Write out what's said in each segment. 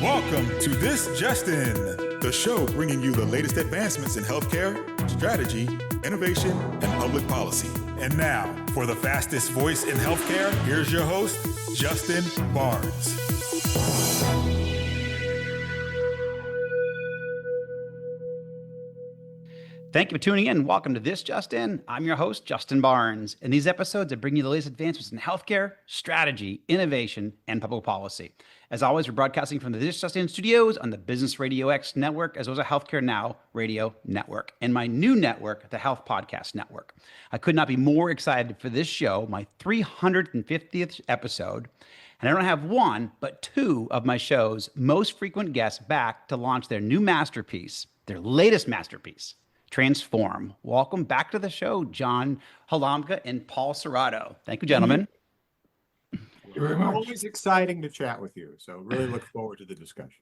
Welcome to This Just In, the show bringing you the latest advancements in healthcare, strategy, innovation, and public policy. And now, for the fastest voice in healthcare, here's your host, Justin Barnes. Thank you for tuning in. Welcome to This Just In. I'm your host, Justin Barnes. In these episodes, I bring you the latest advancements in healthcare, strategy, innovation, and public policy. As always, we're broadcasting from the This Just In studios on the Business Radio X network, as well as a Healthcare Now radio network, and my new network, the Health Podcast Network. I could not be more excited for this show, my 350th episode. And I don't have one, but two of my show's most frequent guests back to launch their new masterpiece, their latest masterpiece, Transform. Welcome back to the show, John Halamka and Paul Cerrato. Thank you, gentlemen. Thank you very much. Always exciting to chat with you. So really look forward to the discussion.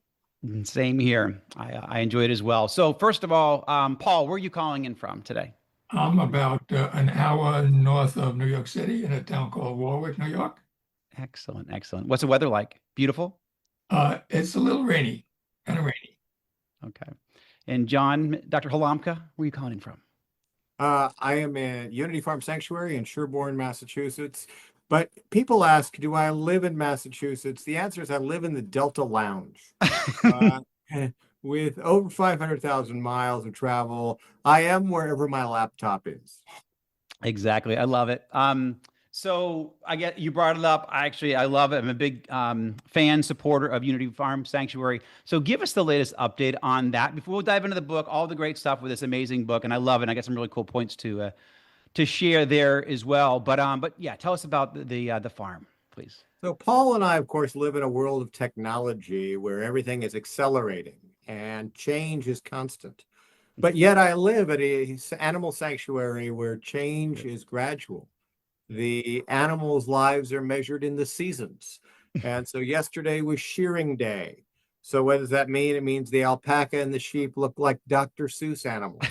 Same here. I enjoy it as well. So first of all, Paul, where are you calling in from today? I'm about an hour north of New York City in a town called Warwick, New York. Excellent, excellent. What's the weather like? Beautiful? It's a little rainy, kind of rainy. Okay. And John, Dr. Halamka, where are you calling in from? I am in Unity Farm Sanctuary in Sherborne, Massachusetts. But people ask, do I live in Massachusetts? The answer is I live in the Delta Lounge. With over 500,000 miles of travel, I am wherever my laptop is. Exactly. I love it. So you brought it up. I love it. I'm a big fan, supporter of Unity Farm Sanctuary. So give us the latest update on that before we dive into the book, all the great stuff with this amazing book. And I love it. And I got some really cool points to share there as well. But yeah, tell us about the farm, please. So Paul and I, of course, live in a world of technology where everything is accelerating and change is constant. But yet I live at an animal sanctuary where change is gradual. The animals' lives are measured in the seasons. And so yesterday was shearing day. So what does that mean? It means the alpaca and the sheep look like Dr. Seuss animals.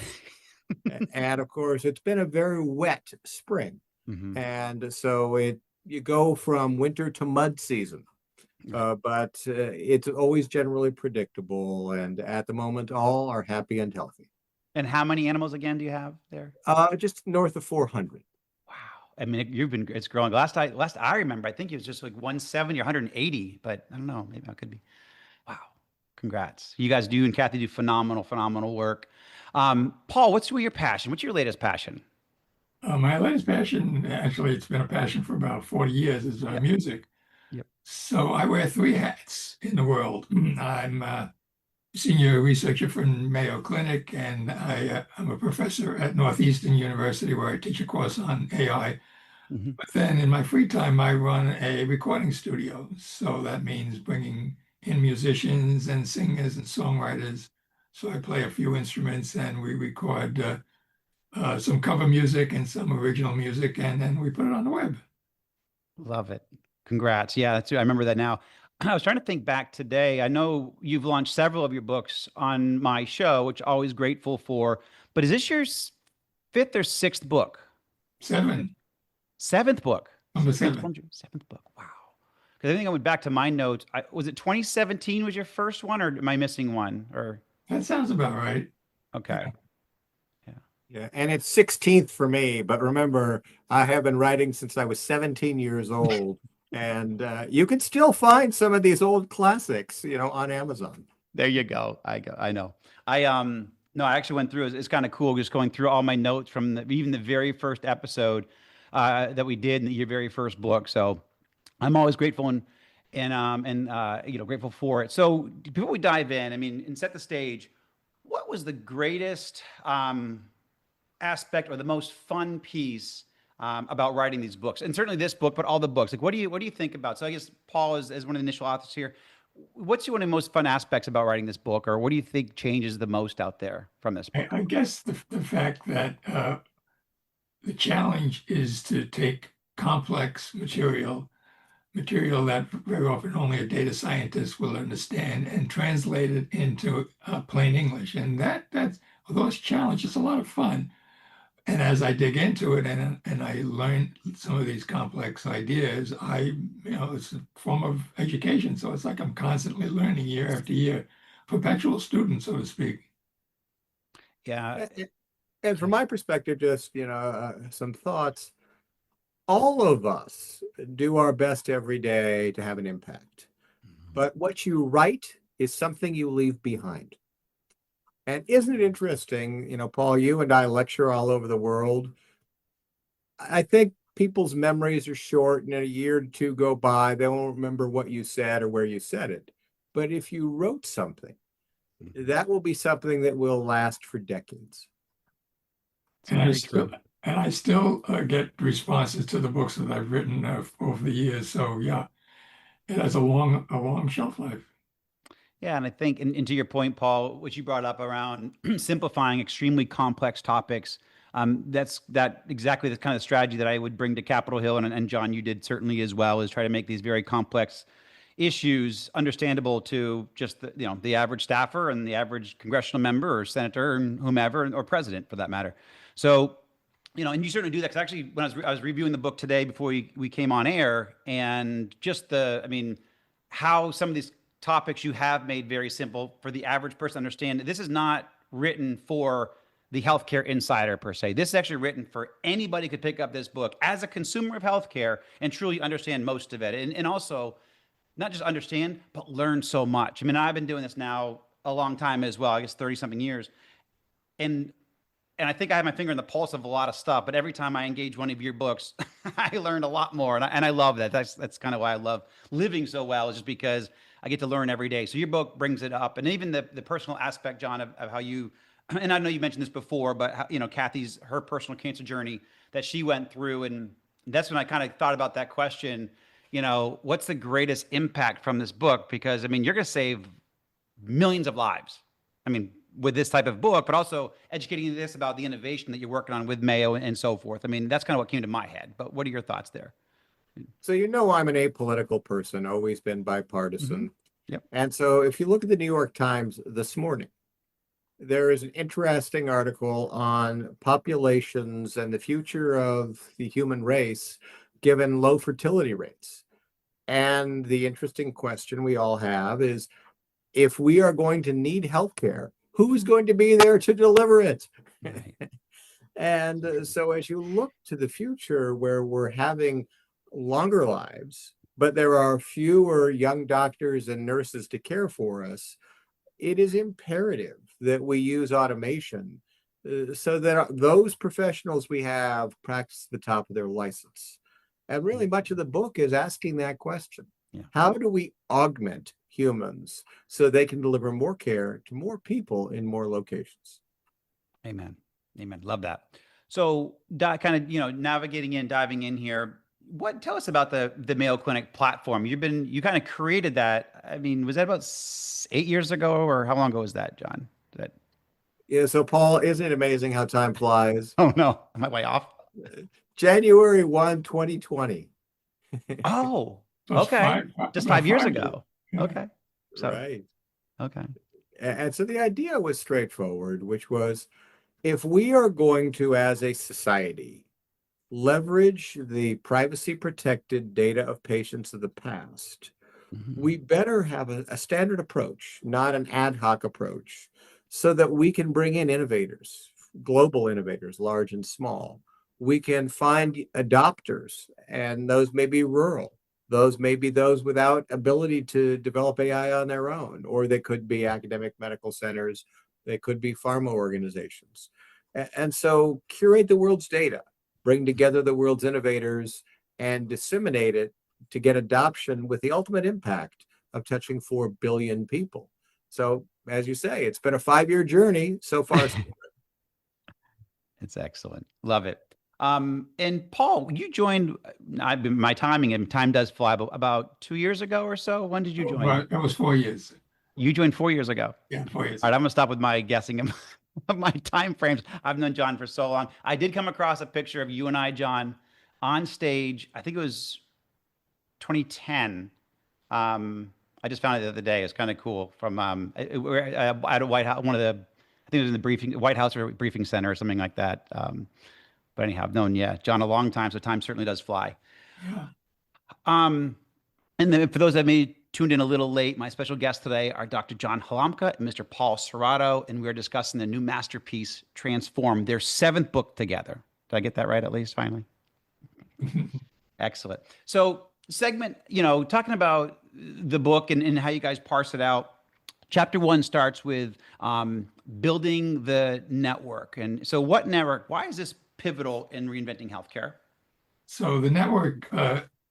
And of course, it's been a very wet spring. Mm-hmm. And so you go from winter to mud season. But it's always generally predictable. And at the moment, all are happy and healthy. And how many animals again do you have there? Just north of 400. I mean, it's growing. Last I remember, I think it was just like 170 or 180, but I don't know, maybe I could be. Wow. Congrats. You guys and Kathy do phenomenal work. Paul, what's your passion? What's your latest passion? My latest passion, actually, it's been a passion for about 40 years, is music. Yep. So I wear three hats in the world. I'm a senior researcher from Mayo Clinic, and I'm a professor at Northeastern University where I teach a course on AI. Mm-hmm. But then in my free time, I run a recording studio. So that means bringing in musicians and singers and songwriters. So I play a few instruments and we record some cover music and some original music, and then we put it on the web. Love it. Congrats. Yeah, I remember that now. I was trying to think back today. I know you've launched several of your books on my show, which I'm always grateful for. But is this your fifth or sixth book? Seventh book. Number seven. Seventh book. Wow. Because I think I went back to my notes. Was it 2017 was your first one, or am I missing one? Or that sounds about right. Okay. Yeah, and it's 16th for me. But remember, I have been writing since I was 17 years old. And you can still find some of these old classics, on Amazon. There you go. I know. I actually went through. It's kind of cool just going through all my notes from even the very first episode that we did in your very first book. So I'm always grateful and grateful for it. So before we dive in, and set the stage, what was the greatest aspect or the most fun piece about writing these books, and certainly this book, but all the books? Like, what do you think about? So I guess Paul is one of the initial authors here. What's one of the most fun aspects about writing this book, or what do you think changes the most out there from this book? I guess the fact that the challenge is to take complex material that very often only a data scientist will understand, and translate it into plain English. And that's although it's a challenge, it's a lot of fun. And as I dig into it and I learn some of these complex ideas, it's a form of education. So it's like I'm constantly learning year after year, perpetual student, so to speak. Yeah. And from my perspective, just, some thoughts. All of us do our best every day to have an impact. But what you write is something you leave behind. And isn't it interesting, Paul, you and I lecture all over the world. I think people's memories are short, and in a year or two go by, they won't remember what you said or where you said it. But if you wrote something, that will be something that will last for decades. And I still get responses to the books that I've written over the years. So yeah, it has a long shelf life. Yeah, and I think, and to your point, Paul, which you brought up around simplifying extremely complex topics, that's exactly the kind of strategy that I would bring to Capitol Hill, and John, you did certainly as well, is try to make these very complex issues understandable to just the average staffer and the average congressional member or senator and whomever, or president for that matter. So, and you certainly do that. Because actually, when I was reviewing the book today before we came on air, and just how some of these topics you have made very simple for the average person to understand. This is not written for the healthcare insider per se. This is actually written for anybody could pick up this book as a consumer of healthcare and truly understand most of it. And also not just understand, but learn so much. I mean, I've been doing this now a long time as well, I guess 30 something years. And I think I have my finger in the pulse of a lot of stuff, but every time I engage one of your books, I learned a lot more. And I love that. That's kind of why I love living so well, is just because I get to learn every day. So your book brings it up. And even the personal aspect, John, of how you, and I know you mentioned this before, but how, Kathy's, her personal cancer journey that she went through. And that's when I kind of thought about that question, what's the greatest impact from this book? Because, you're going to save millions of lives. With this type of book, but also educating this about the innovation that you're working on with Mayo and so forth. That's kind of what came to my head, but what are your thoughts there? So, I'm an apolitical person, always been bipartisan. Mm-hmm. Yep. And so if you look at the New York Times this morning, there is an interesting article on populations and the future of the human race given low fertility rates. And the interesting question we all have is, if we are going to need healthcare, who's going to be there to deliver it? Right. And so as you look to the future where we're having longer lives, but there are fewer young doctors and nurses to care for us, it is imperative that we use automation so that those professionals we have practice at the top of their license. And really much of the book is asking that question. Yeah. How do we augment humans so they can deliver more care to more people in more locations? Amen. Love that. So kind of, diving in here, tell us about the Mayo Clinic platform. You kind of created that. Was that about 8 years ago, or how long ago was that, John? Yeah. So Paul, isn't it amazing how time flies? Oh no, am I way off? January 1, 2020. Oh, okay. Just 5 years ago. Yeah. Okay. So, right. Okay. And so the idea was straightforward, which was, if we are going to, as a society, leverage the privacy protected data of patients of the past, we better have a standard approach, not an ad hoc approach, so that we can bring in innovators, global innovators, large and small. We can find adopters, and those may be rural. Those may be those without ability to develop AI on their own, or they could be academic medical centers. They could be pharma organizations. And so curate the world's data, bring together the world's innovators, and disseminate it to get adoption with the ultimate impact of touching 4 billion people. So, as you say, it's been a 5-year journey so far. It's excellent. Love it. And Paul, you joined, my timing and time does fly, but about 2 years ago or so. When did you join? Well, that was 4 years. You joined 4 years ago. Yeah, 4 years. All right, I'm gonna stop with my guessing of my time frames. I've known John for so long. I did come across a picture of you and I, John, on stage. I think it was 2010. I just found it the other day. It's kind of cool. From we're at a White House, I think it was in the White House or briefing center or something like that. But anyhow, I've known, yeah, John a long time, so time certainly does fly. Yeah. Um, and then for those that may tuned in a little late, my special guests today are Dr. John Halamka and Mr. Paul Cerrato, and we are discussing the new masterpiece, Transform, their seventh book together. Did I get that right at least, finally? Excellent. So segment, talking about the book and how you guys parse it out. Chapter 1 starts with building the network. And so what network, why is this pivotal in reinventing healthcare? So the network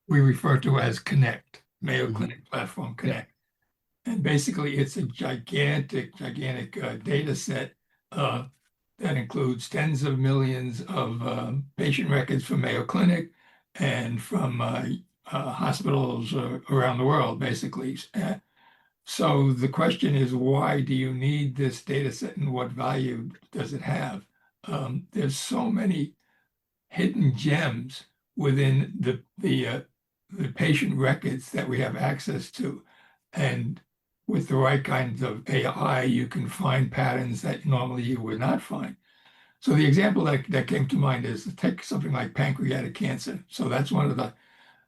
we refer to as Connect, Mayo Mhm. Clinic Platform Connect. And basically it's a gigantic data set that includes tens of millions of patient records from Mayo Clinic and from hospitals around the world, basically. So the question is, why do you need this data set and what value does it have? There's so many hidden gems within the patient records that we have access to. And with the right kinds of AI, you can find patterns that normally you would not find. So the example that came to mind is take something like pancreatic cancer. So that's one of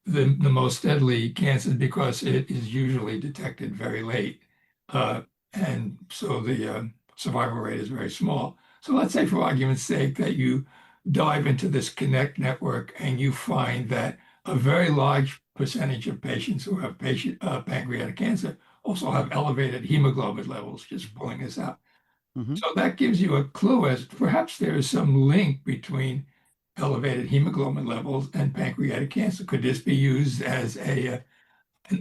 the most deadly cancers because it is usually detected very late. And so the survival rate is very small. So let's say, for argument's sake, that you dive into this Connect network and you find that a very large percentage of patients who have pancreatic cancer also have elevated hemoglobin levels, just pulling this out. Mhm. So that gives you a clue as perhaps there is some link between elevated hemoglobin levels and pancreatic cancer. Could this be used as an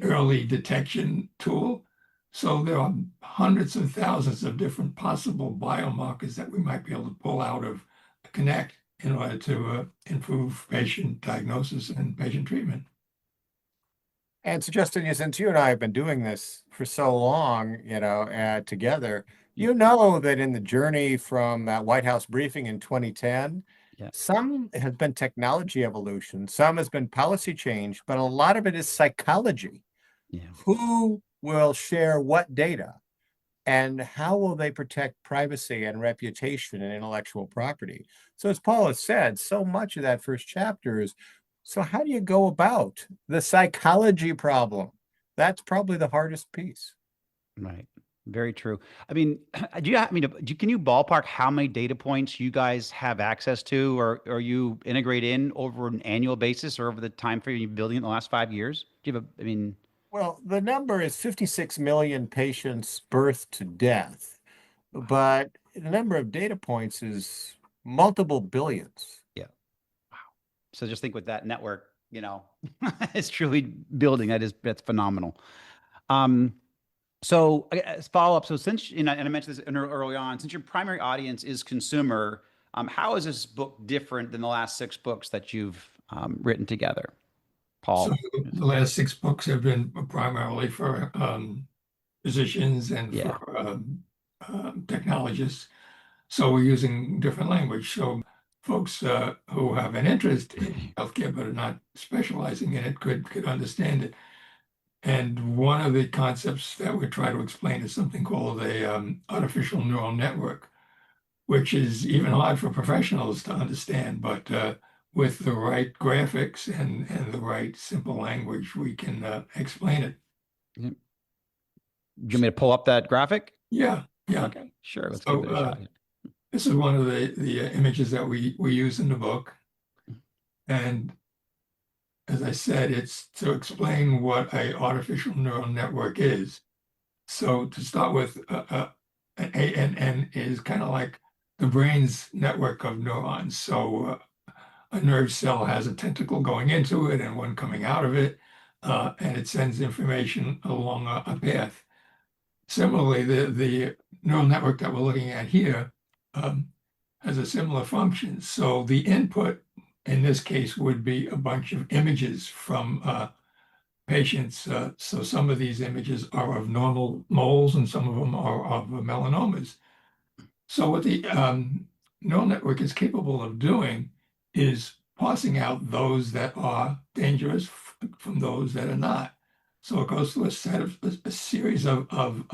early detection tool? So there are hundreds of thousands of different possible biomarkers that we might be able to pull out of Connect in order to improve patient diagnosis and patient treatment. And so, Justin, since you and I have been doing this for so long, together, you know that in the journey from that White House briefing in 2010, Yeah. some has been technology evolution, some has been policy change, but a lot of it is psychology. Yeah. Who will share what data? And how will they protect privacy and reputation and intellectual property? So, as Paul has said, so much of that first chapter is, so how do you go about the psychology problem? That's probably the hardest piece. Right. Very true. I mean, can you ballpark how many data points you guys have access to or you integrate in over an annual basis or over the time frame you're building in the last 5 years? Do you have Well, the number is 56 million patients birth to death, but the number of data points is multiple billions. yeah. Wow. So just think with that network, it's truly building. That's phenomenal. So as follow up, so since, and I mentioned this early on, since your primary audience is consumer, how is this book different than the last 6 books that you've written together, So Paul? the last 6 books have been primarily for physicians and Yeah. for technologists. So we're using different language. So folks who have an interest in healthcare but are not specializing in it could understand it. And one of the concepts that we try to explain is something called a artificial neural network, which is even hard for professionals to understand. But with the right graphics and the right simple language, we can explain it. Do you want me to pull up that graphic? Yeah. Okay, sure. Let's give it a shot. This is one of the images that we use in the book. And as I said, it's to explain what an artificial neural network is. So to start with, an ANN is kind of like the brain's network of neurons. So a nerve cell has a tentacle going into it and one coming out of it, and it sends information along a path. Similarly, the neural network that we're looking at here has a similar function. So the input in this case would be a bunch of images from patients. So some of these images are of normal moles and some of them are of melanomas. So what the neural network is capable of doing is parsing out those that are dangerous from those that are not. So it goes through a series of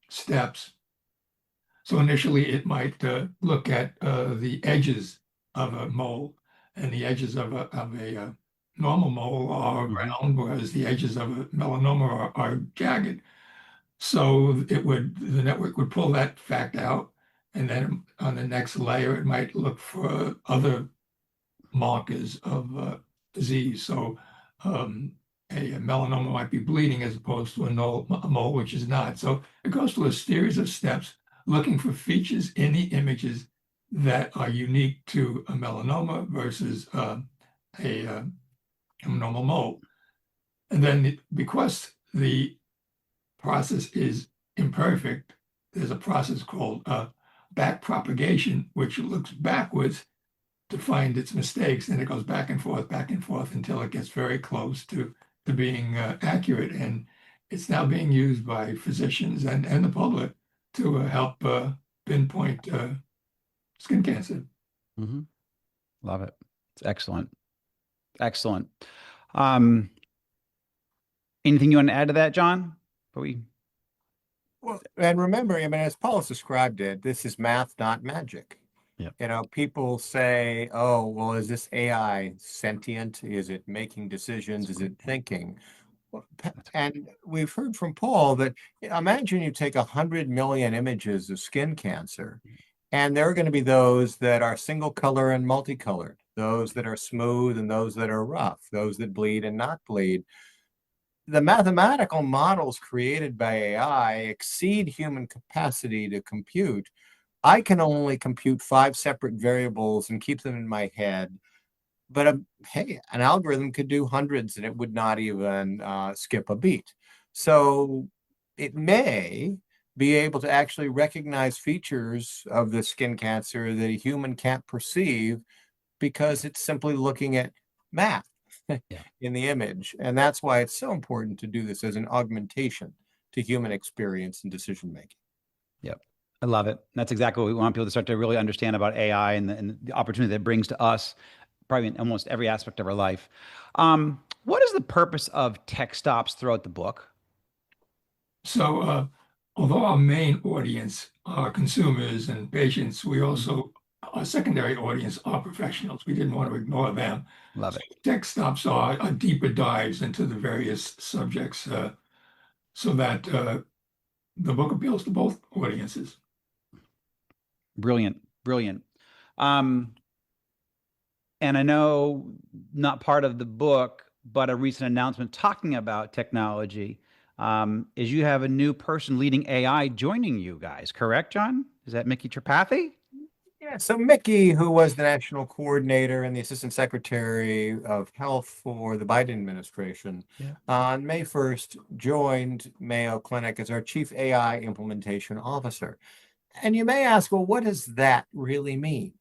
steps. So initially it might look at the edges of a mole, and the edges of a normal mole are round, whereas the edges of a melanoma are jagged. So the network would pull that fact out, and then on the next layer, it might look for other markers of disease. So a melanoma might be bleeding as opposed to a mole, which is not. So it goes through a series of steps looking for features in the images that are unique to a melanoma versus a normal mole. And then because the process is imperfect, there's a process called back propagation, which looks backwards to find its mistakes, and it goes back and forth until it gets very close to being accurate. And it's now being used by physicians and the public to help pinpoint skin cancer. Mm-hmm. Love it. It's excellent. Excellent. Anything you want to add to that, John? Well, and remember, I mean, as Paul described it, this is math, not magic. Yep. You know, people say, oh, well, is this AI sentient? Is it making decisions? Is it thinking? And we've heard from Paul that imagine you take 100 million images of skin cancer, and there are going to be those that are single color and multicolored, those that are smooth and those that are rough, those that bleed and not bleed. The mathematical models created by AI exceed human capacity to compute. I can only compute 5 separate variables and keep them in my head. But hey, an algorithm could do hundreds and it would not even skip a beat. So it may be able to actually recognize features of the skin cancer that a human can't perceive because it's simply looking at math in the image. And that's why it's so important to do this as an augmentation to human experience and decision making. Yep. I love it. That's exactly what we want people to start to really understand about AI and the opportunity that it brings to us, probably in almost every aspect of our life. What is the purpose of tech stops throughout the book? So although our main audience are consumers and patients, we also, our secondary audience are professionals. We didn't want to ignore them. Love it. Tech stops are deeper dives into the various subjects so that the book appeals to both audiences. Brilliant. Brilliant. And I know not part of the book, but a recent announcement talking about technology is you have a new person leading AI joining you guys, correct, John? Is that Mickey Tripathi? Yeah, so Mickey, who was the national coordinator and the assistant secretary of health for the Biden administration, on May 1st joined Mayo Clinic as our chief AI implementation officer. And you may ask, well, what does that really mean?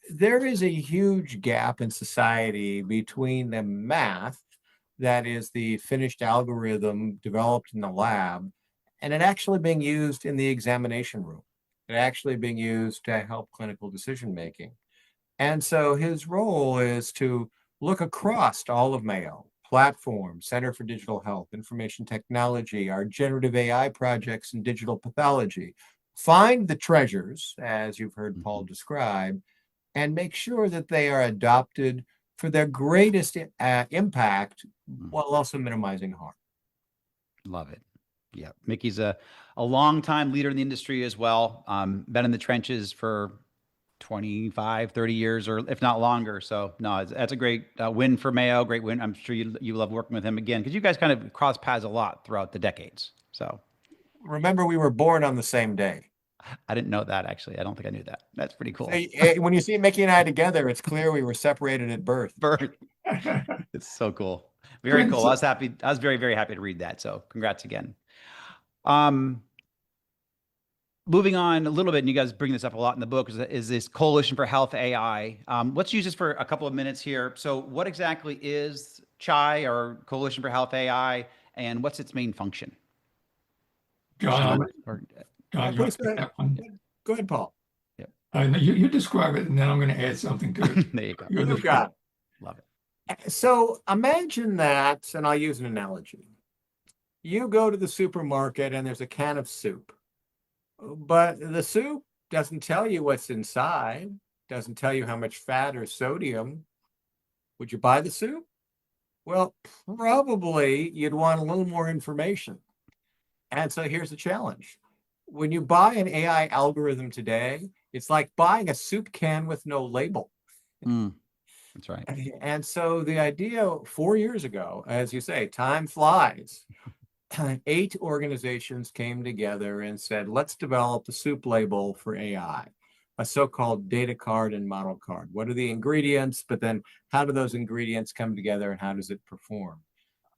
There is a huge gap in society between the math, that is the finished algorithm developed in the lab, and it actually being used in the examination room. It actually being used to help clinical decision making. And so his role is to look across all of Mayo, platform, Center for Digital Health, information technology, our generative AI projects and digital pathology, find the treasures, as you've heard Paul describe, and make sure that they are adopted for their greatest impact while also minimizing harm. Love it. Yeah. Mickey's a longtime leader in the industry as well. Been in the trenches for 25, 30 years, or if not longer. So no, that's a great win for Mayo. Great win. I'm sure you love working with him again, because you guys kind of cross paths a lot throughout the decades. So remember, we were born on the same day. I didn't know that, actually. I don't think I knew that. That's pretty cool. When you see Mickey and I together, it's clear we were separated at birth. It's so cool. Very cool. I was happy. I was very, very happy to read that. So congrats again. Moving on a little bit, and you guys bring this up a lot in the book, is this Coalition for Health AI. Let's use this for a couple of minutes here. So what exactly is CHAI, or Coalition for Health AI, and what's its main function? John, Please go ahead. Go ahead, Paul. You describe it, and then I'm going to add something to it. There you go. You've got it. Love it. So imagine that, and I'll use an analogy. You go to the supermarket and there's a can of soup, but the soup doesn't tell you what's inside. doesn't tell you how much fat or sodium. Would you buy the soup? Well, probably you'd want a little more information. And so here's the challenge. When you buy an AI algorithm today, it's like buying a soup can with no label. That's right. And so the idea 4 years ago, as you say, time flies. 8 organizations came together and said, let's develop the soup label for AI, a so-called data card and model card. What are the ingredients? But then how do those ingredients come together and how does it perform?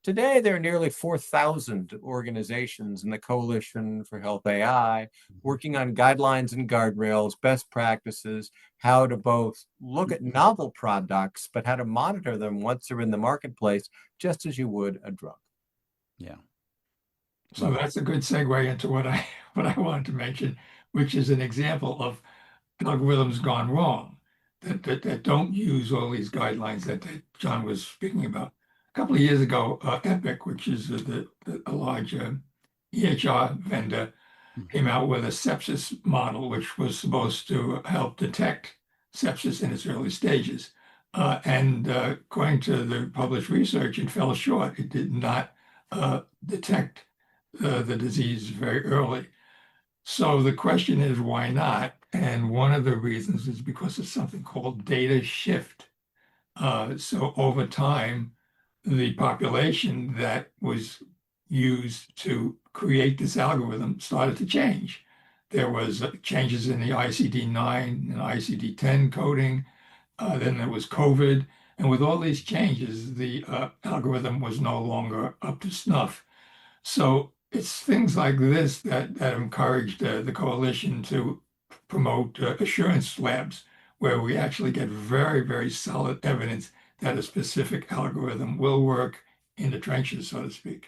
Today, there are nearly 4,000 organizations in the Coalition for Health AI working on guidelines and guardrails, best practices, how to both look at novel products, but how to monitor them once they're in the marketplace, just as you would a drug. Yeah. So that's a good segue into what I wanted to mention, which is an example of algorithms gone wrong that don't use all these guidelines that John was speaking about. A couple of years ago, Epic, which is a large EHR vendor, came out with a sepsis model, which was supposed to help detect sepsis in its early stages. And according to the published research, it fell short. It did not detect the disease very early. So the question is, why not? And one of the reasons is because of something called data shift. So over time, the population that was used to create this algorithm started to change. There was changes in the ICD-9 and ICD-10 coding. Then there was COVID. And with all these changes, the algorithm was no longer up to snuff. So it's things like this that encouraged the coalition to promote assurance labs, where we actually get very, very solid evidence that a specific algorithm will work in the trenches, so to speak.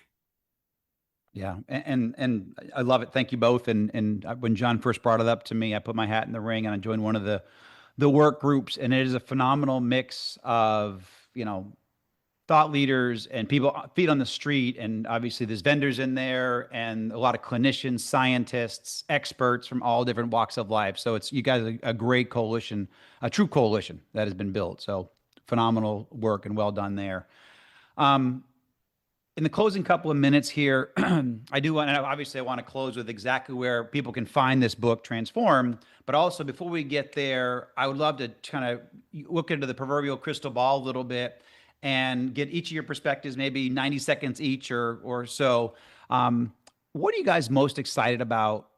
Yeah, and I love it. Thank you both. And when John first brought it up to me, I put my hat in the ring and I joined one of the work groups, and it is a phenomenal mix of, thought leaders and people feet on the street. And obviously there's vendors in there and a lot of clinicians, scientists, experts from all different walks of life. So it's, you guys are a great coalition, a true coalition that has been built. So phenomenal work and well done there. In the closing couple of minutes here, I want to close with exactly where people can find this book, Transform. But also, before we get there, I would love to kind of look into the proverbial crystal ball a little bit and get each of your perspectives, maybe 90 seconds each or so. What are you guys most excited about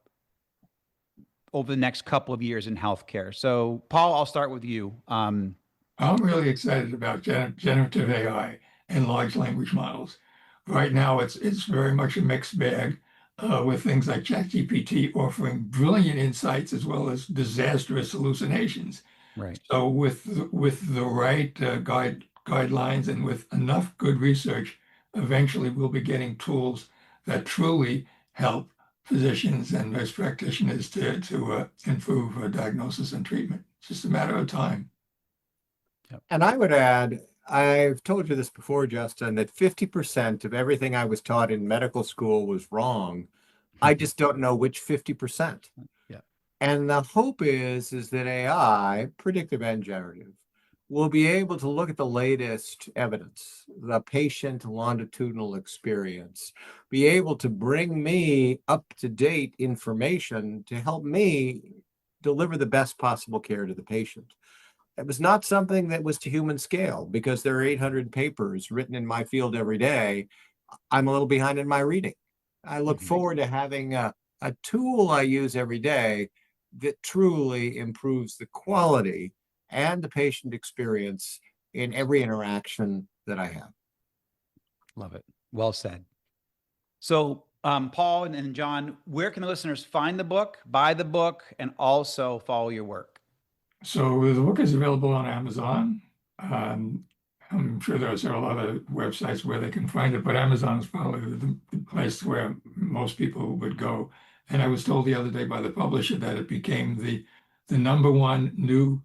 over the next couple of years in healthcare? So, Paul, I'll start with you. I'm really excited about generative AI and large language models. Right now, it's very much a mixed bag, with things like ChatGPT offering brilliant insights as well as disastrous hallucinations. Right. So with the right guidelines and with enough good research, eventually we'll be getting tools that truly help physicians and nurse practitioners to improve diagnosis and treatment. It's just a matter of time. Yep. And I would add, I've told you this before, Justin, that 50% of everything I was taught in medical school was wrong. I just don't know which 50%. Yeah. And the hope is that AI, predictive and generative, will be able to look at the latest evidence, the patient longitudinal experience, be able to bring me up-to-date information to help me deliver the best possible care to the patient. It was not something that was to human scale because there are 800 papers written in my field every day. I'm a little behind in my reading. I look forward to having a tool I use every day that truly improves the quality and the patient experience in every interaction that I have. Love it. Well said. So, Paul and John, where can the listeners find the book, buy the book, and also follow your work? So the book is available on Amazon. I'm sure there are several other websites where they can find it, but Amazon is probably the place where most people would go. And I was told the other day by the publisher that it became the number one new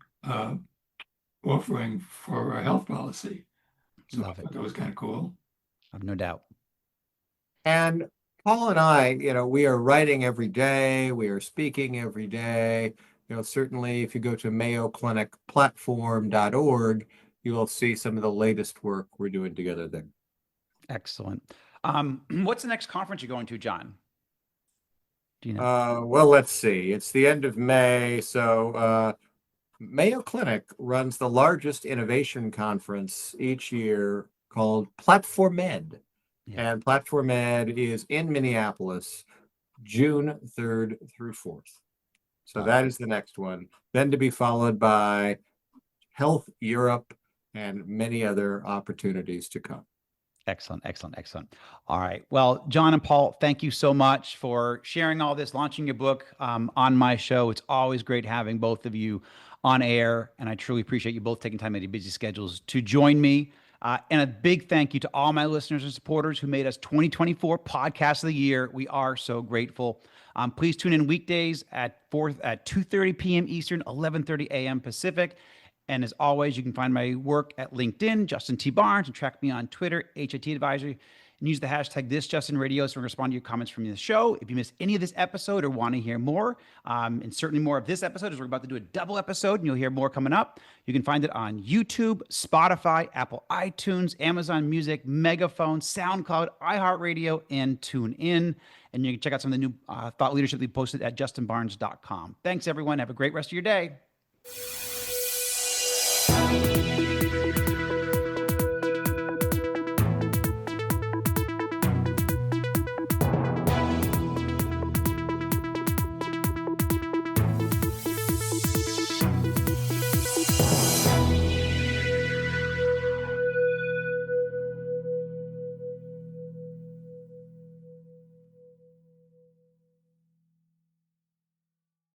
offering for a health policy. So Love I it. thought that was kind of cool. I've no doubt. And Paul and I, we are writing every day, we are speaking every day. certainly if you go to mayoclinicplatform.org, you will see some of the latest work we're doing together there. Excellent. What's the next conference you're going to, John? Do you know? Well, let's see. It's the end of May. So Mayo Clinic runs the largest innovation conference each year called Platform Ed. Yeah. And Platform Ed is in Minneapolis, June 3rd through 4th. So that is the next one. Then to be followed by Health Europe and many other opportunities to come. Excellent, excellent, excellent. All right. Well, John and Paul, thank you so much for sharing all this, launching your book on my show. It's always great having both of you on air, and I truly appreciate you both taking time out of your busy schedules to join me. And a big thank you to all my listeners and supporters who made us 2024 Podcast of the Year. We are so grateful. Please tune in weekdays at 2:30 p.m. Eastern, 11:30 a.m. Pacific. And as always, you can find my work at LinkedIn, Justin T. Barnes, and track me on Twitter, HIT Advisory, and use the hashtag #ThisJustinRadio so we can respond to your comments from the show. If you missed any of this episode or want to hear more, and certainly more of this episode, as we're about to do a double episode, and you'll hear more coming up, you can find it on YouTube, Spotify, Apple iTunes, Amazon Music, Megaphone, SoundCloud, iHeartRadio, and TuneIn. And you can check out some of the new thought leadership we posted at justinbarnes.com. Thanks, everyone. Have a great rest of your day.